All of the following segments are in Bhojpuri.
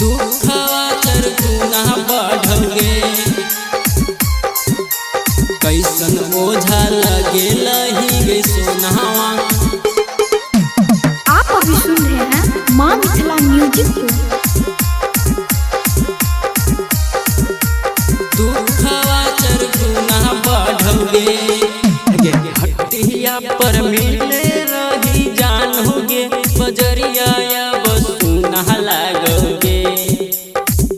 दुखवा चर गुना बढ़ोगे कैसन ओझा लगे लही गे सोनावा। आप अभी सुन रहे हैं माँ मिथिला म्यूजिक को। दुखवा चर गुना बढ़ोगे हटिया पर मिले रही जानोगे बजरिया सुना लागोगे।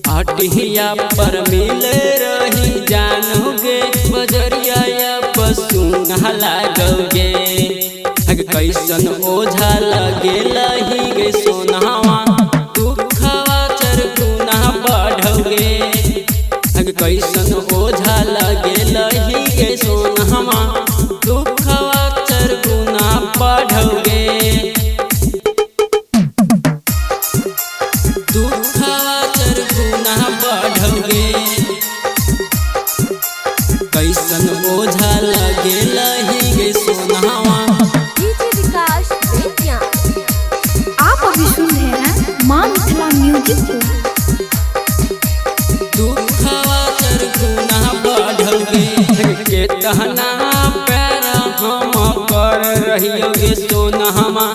हटिया पर मिले रही जानोगे बजरिया सुना लागोगे। कैसन ओझा लगे लही गे सोनावा दुखवा चर गुना बढ़ोगे। कैसन ओझा लगे लही गे सोनावा दुखवा चर गुना बढ़ोगे। दुखवा चर गुना बढ़ोगे कैसन ओझा लगे लही गे सोनावा। आप अभी सुन रहे हैं माँ मिथिला म्यूजिक को। दुखवा चर गुना बढ़ोगे के कहना पैरा हम कर रहियोगे सोनामा।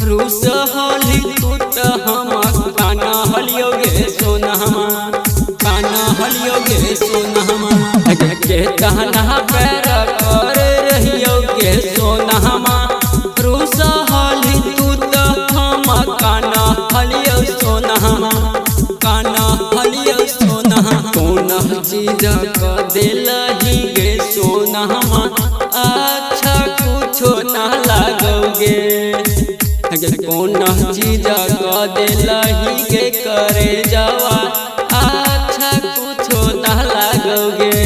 रूस होली टूट हम काना हलियोगे सोनामा काना हलियोगे सोनामा। के कहना पैरा कर रहियोगे सोनामा। रूस होली टूट हम काना हलियो सोनामा काना हलियो सोनामा। कौन चीज का दिलही गे सोनामा अच्छा कुछो ना लागोगे। कौन चीज का दिलही गे करे जावा अच्छा कुछो ना लागोगे।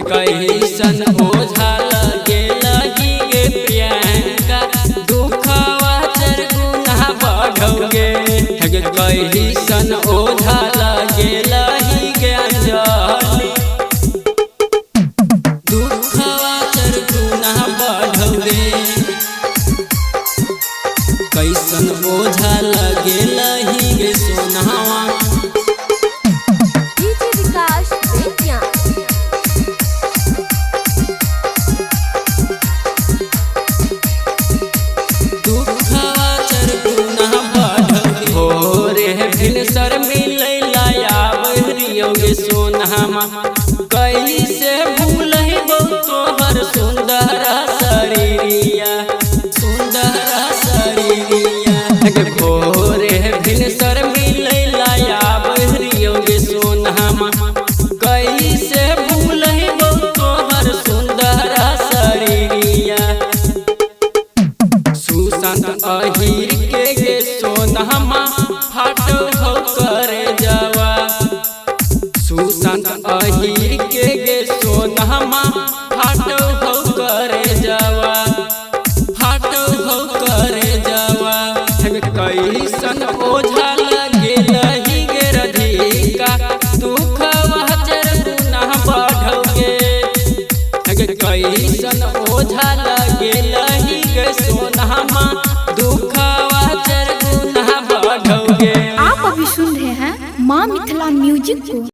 कैसन ओझा लगे लही गे प्रियंका दुखवा चर गुना बढ़ोगे। कैसन ओझा लगे लही गे अंजलि दुखवा चर गुना बढ़ोगे। कैसन ओझा लगे लही गे सोनावा। दुखवा चर गुना बढ़ोगे भोरे भिनसर मिले लायाब रियोगे सोनामा। कैसे भूलहिबो तोहर सुंदर शरीरिया सुंदर शरीरिया। भोरे भिनसर मिले लायाब रियोगे सोनामा। कैसे भूलहिबो तोहर सुंदर शरीरिया। सुशांत अहिर के गे सोनामा फाटो हो करे जावा। सुशांत अहिर के गे सोनामा फाटो हो करे जावा फाटो हो करे जावा। कैसन ओझा लगे लही गे राधिका दुखवा चर गुना बढ़ोगे। कैसन ओझा लगे लही गे सोनामा दुखवा चर गुना बढ़ोगे। आप अभी सुन रहे हैं माँ मिथिला म्यूजिक को।